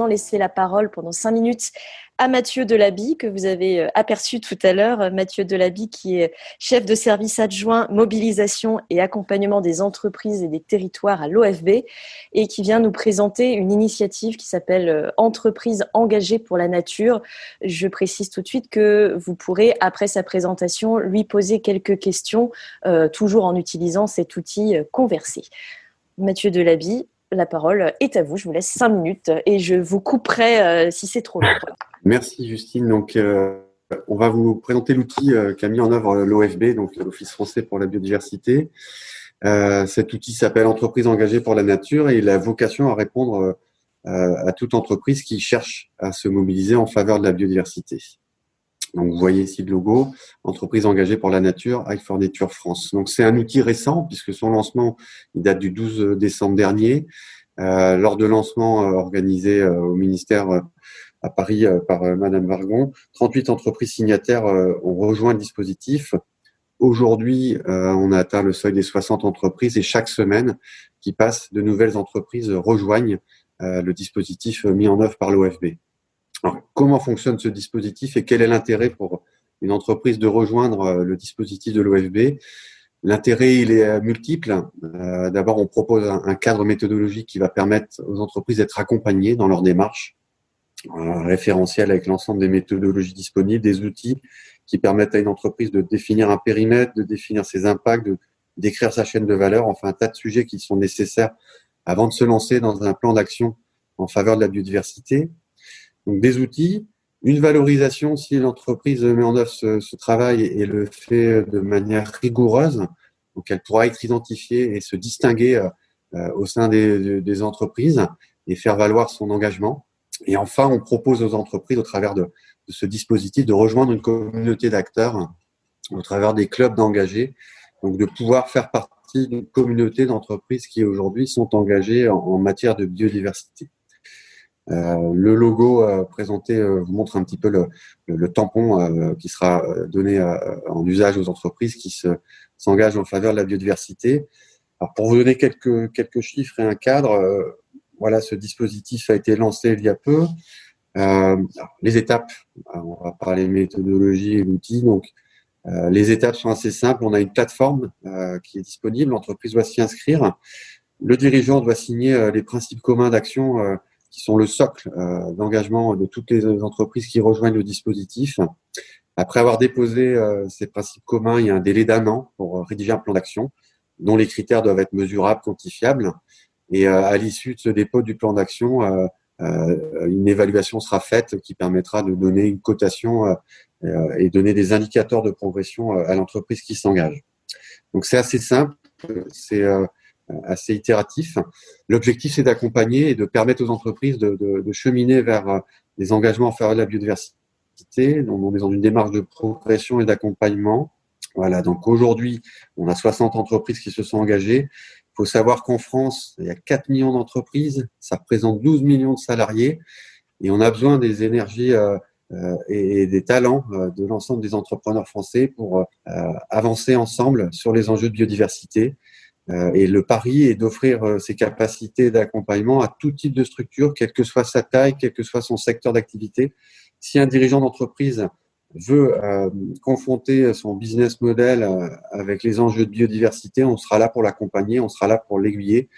maintenant laisser la parole pendant 5 minutes à Mathieu Delaby, que vous avez aperçu tout à l'heure. Mathieu Delaby, qui est chef de service adjoint mobilisation et accompagnement des entreprises et des territoires à l'OFB et qui vient nous présenter une initiative qui s'appelle Entreprises engagées pour la nature. Je précise tout de suite que vous pourrez, après sa présentation, lui poser quelques questions, toujours en utilisant cet outil Converser. Mathieu Delaby, la parole est à vous. Je vous laisse 5 minutes et je vous couperai si c'est trop long. Merci Justine. Donc, on va vous présenter l'outil qu'a mis en œuvre l'OFB, donc l'Office français pour la biodiversité. Cet outil s'appelle Entreprises engagées pour la nature et il a vocation à répondre à toute entreprise qui cherche à se mobiliser en faveur de la biodiversité. Donc, vous voyez ici le logo, Entreprises engagées pour la nature, Act for Nature France. Donc, c'est un outil récent puisque son lancement, il date du 12 décembre dernier. Lors de lancement organisé au ministère à Paris par Madame Vargon, 38 entreprises signataires ont rejoint le dispositif. Aujourd'hui, on a atteint le seuil des 60 entreprises et chaque semaine qui passe, de nouvelles entreprises rejoignent le dispositif mis en œuvre par l'OFB. Alors, comment fonctionne ce dispositif et quel est l'intérêt pour une entreprise de rejoindre le dispositif de l'OFB ? L'intérêt, il est multiple. D'abord, on propose un cadre méthodologique qui va permettre aux entreprises d'être accompagnées dans leur démarche, un référentiel avec l'ensemble des méthodologies disponibles, des outils qui permettent à une entreprise de définir un périmètre, de définir ses impacts, d'écrire sa chaîne de valeur, enfin un tas de sujets qui sont nécessaires avant de se lancer dans un plan d'action en faveur de la biodiversité. Donc des outils, une valorisation si l'entreprise met en œuvre ce travail et le fait de manière rigoureuse, donc elle pourra être identifiée et se distinguer au sein des entreprises et faire valoir son engagement. Et enfin, on propose aux entreprises, au travers de ce dispositif, de rejoindre une communauté d'acteurs, au travers des clubs d'engagés, donc de pouvoir faire partie d'une communauté d'entreprises qui aujourd'hui sont engagées en matière de biodiversité. Le logo présenté vous montre un petit peu le tampon qui sera donné en usage aux entreprises qui s'engagent en faveur de la biodiversité. Alors pour vous donner quelques chiffres et un cadre, voilà, ce dispositif a été lancé il y a peu. Les étapes, on va parler méthodologie et l'outil. Donc, les étapes sont assez simples. On a une plateforme qui est disponible. L'entreprise doit s'y inscrire. Le dirigeant doit signer les principes communs d'action qui sont le socle d'engagement de toutes les entreprises qui rejoignent le dispositif. Après avoir déposé ces principes communs, il y a un délai d'1 an pour rédiger un plan d'action dont les critères doivent être mesurables, quantifiables. Et à l'issue de ce dépôt du plan d'action, une évaluation sera faite qui permettra de donner une cotation et donner des indicateurs de progression à l'entreprise qui s'engage. Donc c'est assez simple, c'est assez itératif. L'objectif, c'est d'accompagner et de permettre aux entreprises de cheminer vers des engagements en faveur de la biodiversité. Donc on est dans une démarche de progression et d'accompagnement. Voilà, donc aujourd'hui, on a 60 entreprises qui se sont engagées. Il faut savoir qu'en France, il y a 4 millions d'entreprises, ça représente 12 millions de salariés et on a besoin des énergies et des talents de l'ensemble des entrepreneurs français pour avancer ensemble sur les enjeux de biodiversité. Et le pari est d'offrir ces capacités d'accompagnement à tout type de structure, quelle que soit sa taille, quel que soit son secteur d'activité. Si un dirigeant d'entreprise veut confronter son business model avec les enjeux de biodiversité, on sera là pour l'accompagner, on sera là pour l'aiguiller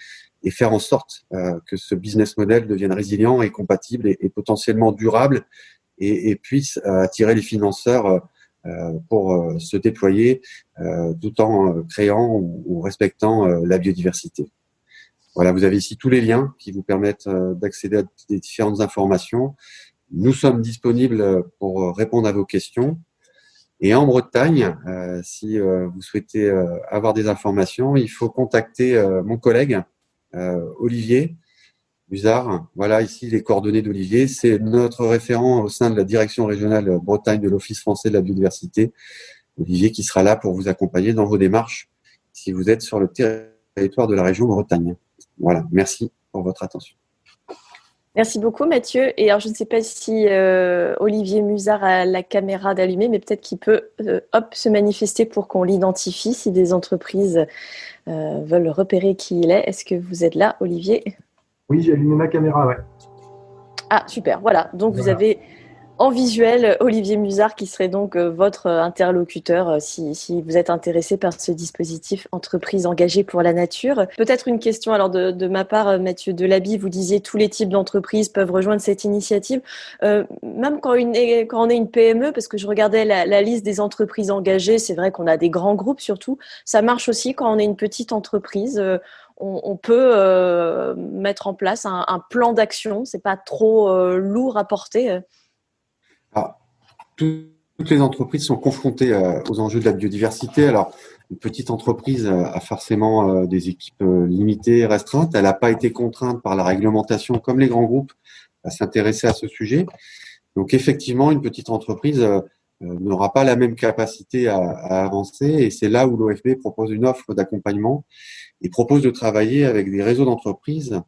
et faire en sorte que ce business model devienne résilient et compatible et potentiellement durable et puisse attirer les financeurs pour se déployer tout en créant ou respectant la biodiversité. Voilà, vous avez ici tous les liens qui vous permettent d'accéder à des différentes informations. Nous sommes disponibles pour répondre à vos questions. Et en Bretagne, si vous souhaitez avoir des informations, il faut contacter mon collègue Olivier Musard. Voilà ici les coordonnées d'Olivier. C'est notre référent au sein de la direction régionale Bretagne de l'Office français de la biodiversité. Olivier qui sera là pour vous accompagner dans vos démarches si vous êtes sur le territoire de la région Bretagne. Voilà, merci pour votre attention. Merci beaucoup Mathieu. Et alors je ne sais pas si Olivier Musard a la caméra d'allumer, mais peut-être qu'il peut se manifester pour qu'on l'identifie si des entreprises veulent repérer qui il est. Est-ce que vous êtes là, Olivier ? Oui, j'ai allumé ma caméra, ouais. Ah, super, voilà. Donc, vous Voilà. avez en visuel Olivier Musard qui serait donc votre interlocuteur si vous êtes intéressé par ce dispositif entreprise engagée pour la nature. Peut-être une question alors de ma part, Mathieu Delaby, vous disiez tous les types d'entreprises peuvent rejoindre cette initiative. Même quand on est une PME, parce que je regardais la liste des entreprises engagées, c'est vrai qu'on a des grands groupes surtout. Ça marche aussi quand on est une petite entreprise. On peut mettre en place un plan d'action. C'est pas trop lourd à porter. Alors, toutes les entreprises sont confrontées aux enjeux de la biodiversité. Alors, une petite entreprise a forcément des équipes limitées, restreintes. Elle n'a pas été contrainte par la réglementation comme les grands groupes à s'intéresser à ce sujet. Donc, effectivement, une petite entreprise n'aura pas la même capacité à avancer. Et c'est là où l'OFB propose une offre d'accompagnement et propose de travailler avec des réseaux d'entreprises,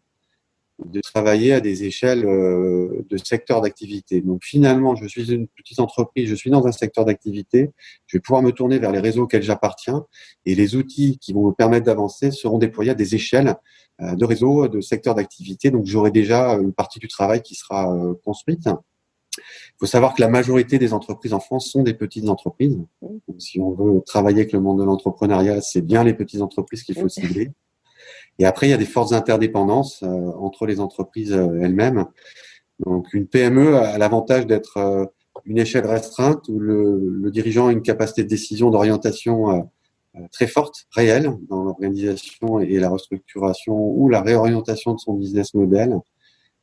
de travailler à des échelles de secteurs d'activité. Donc finalement, je suis une petite entreprise, je suis dans un secteur d'activité, je vais pouvoir me tourner vers les réseaux auxquels j'appartiens et les outils qui vont me permettre d'avancer seront déployés à des échelles de réseaux, de secteurs d'activité. Donc j'aurai déjà une partie du travail qui sera construite. Il faut savoir que la majorité des entreprises en France sont des petites entreprises. Donc, si on veut travailler avec le monde de l'entrepreneuriat, c'est bien les petites entreprises qu'il faut cibler. Et après, il y a des fortes interdépendances entre les entreprises elles-mêmes. Donc, une PME a l'avantage d'être une échelle restreinte où le dirigeant a une capacité de décision, d'orientation très forte, réelle dans l'organisation et la restructuration ou la réorientation de son business model.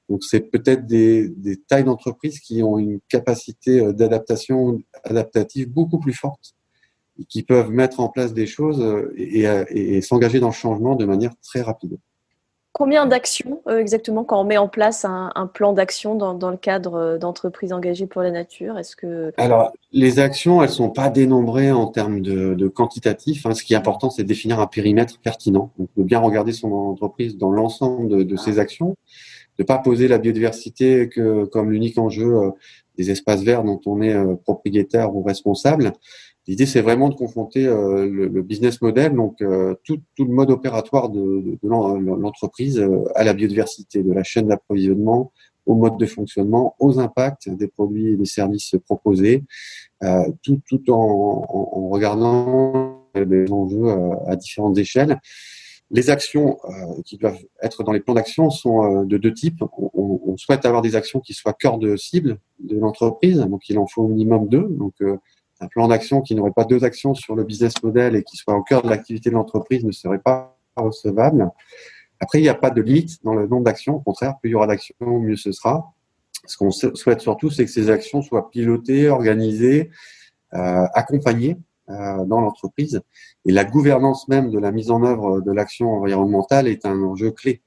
Donc, c'est peut-être des tailles d'entreprises qui ont une capacité d'adaptation adaptative beaucoup plus forte et qui peuvent mettre en place des choses et s'engager dans le changement de manière très rapide. Combien d'actions exactement quand on met en place un plan d'action dans le cadre d'entreprises engagées pour la nature? Est-ce que Alors, les actions, elles sont pas dénombrées en termes de quantitatif. Ce qui est important, c'est de définir un périmètre pertinent. Donc, de bien regarder son entreprise dans l'ensemble de ses actions, de pas poser la biodiversité comme l'unique enjeu des espaces verts dont on est propriétaire ou responsable. L'idée, c'est vraiment de confronter le business model, donc tout le mode opératoire de l'entreprise à la biodiversité, de la chaîne d'approvisionnement au mode de fonctionnement, aux impacts des produits et des services proposés, tout en regardant les enjeux à différentes échelles. Les actions qui doivent être dans les plans d'action sont de deux types. On souhaite avoir des actions qui soient cœur de cible de l'entreprise, donc il en faut au minimum deux. Donc un plan d'action qui n'aurait pas deux actions sur le business model et qui soit au cœur de l'activité de l'entreprise ne serait pas recevable. Après, il n'y a pas de limite dans le nombre d'actions. Au contraire, plus il y aura d'actions, mieux ce sera. Ce qu'on souhaite surtout, c'est que ces actions soient pilotées, organisées, accompagnées dans l'entreprise. Et la gouvernance même de la mise en œuvre de l'action environnementale est un enjeu clé.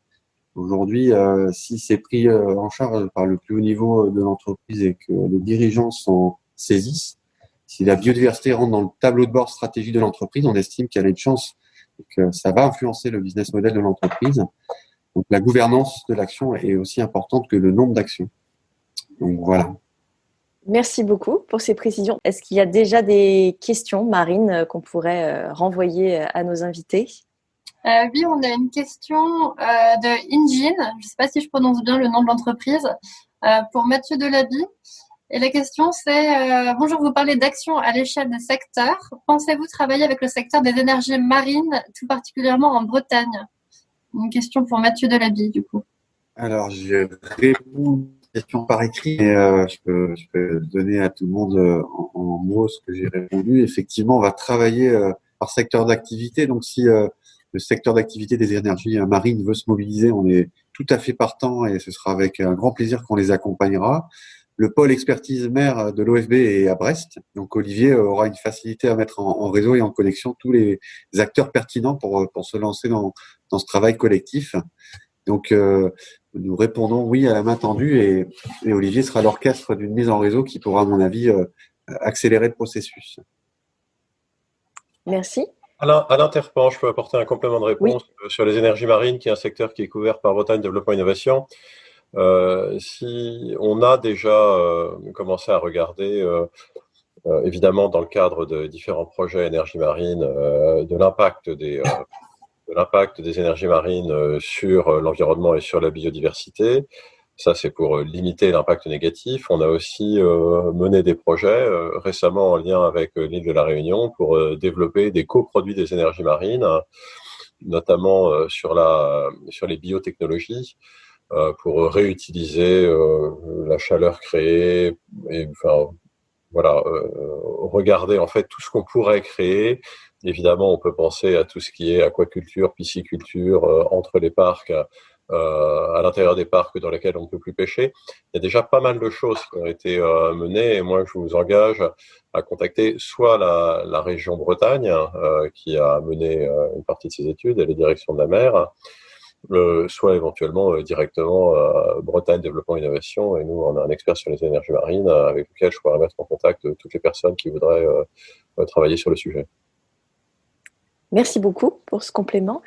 Aujourd'hui, si c'est pris en charge par le plus haut niveau de l'entreprise et que les dirigeants s'en saisissent, si la biodiversité rentre dans le tableau de bord stratégique de l'entreprise, on estime qu'il y a une chance que ça va influencer le business model de l'entreprise. Donc, la gouvernance de l'action est aussi importante que le nombre d'actions. Donc, voilà. Merci beaucoup pour ces précisions. Est-ce qu'il y a déjà des questions, Marine, qu'on pourrait renvoyer à nos invités? Oui, on a une question de Injin. Je ne sais pas si je prononce bien le nom de l'entreprise, pour Mathieu Delaby. Et la question, c'est bonjour, vous parlez d'action à l'échelle des secteurs. Pensez-vous travailler avec le secteur des énergies marines, tout particulièrement en Bretagne? Une question pour Mathieu Delaby, du coup. Alors, je réponds à la question par écrit, mais je peux donner à tout le monde en mots ce que j'ai répondu. Effectivement, on va travailler par secteur d'activité. Donc, si le secteur d'activité des énergies marines veut se mobiliser, on est tout à fait partant et ce sera avec un grand plaisir qu'on les accompagnera. Le pôle expertise mer de l'OFB est à Brest. Donc, Olivier aura une facilité à mettre en réseau et en connexion tous les acteurs pertinents pour se lancer dans ce travail collectif. Donc, nous répondons oui à la main tendue et Olivier sera l'orchestre d'une mise en réseau qui pourra, à mon avis, accélérer le processus. Merci. Alain Terpan, je peux apporter un complément de réponse sur les énergies marines, qui est un secteur qui est couvert par Bretagne Développement Innovation. Si on a déjà commencé à regarder, évidemment dans le cadre de différents projets énergie marine, de l'impact des énergies marines sur l'environnement et sur la biodiversité. Ça, c'est pour limiter l'impact négatif. On a aussi mené des projets récemment en lien avec l'île de la Réunion pour développer des coproduits des énergies marines, notamment sur les biotechnologies, pour réutiliser la chaleur créée et enfin voilà, regarder en fait tout ce qu'on pourrait créer. Évidemment, on peut penser à tout ce qui est aquaculture, pisciculture, entre les parcs, à l'intérieur des parcs dans lesquels on ne peut plus pêcher. Il y a déjà pas mal de choses qui ont été menées et moi, je vous engage à contacter soit la région Bretagne, qui a mené une partie de ses études et les directions de la mer, soit éventuellement directement Bretagne Développement Innovation. Et nous, on a un expert sur les énergies marines avec lequel je pourrais mettre en contact toutes les personnes qui voudraient travailler sur le sujet. Merci beaucoup pour ce complément.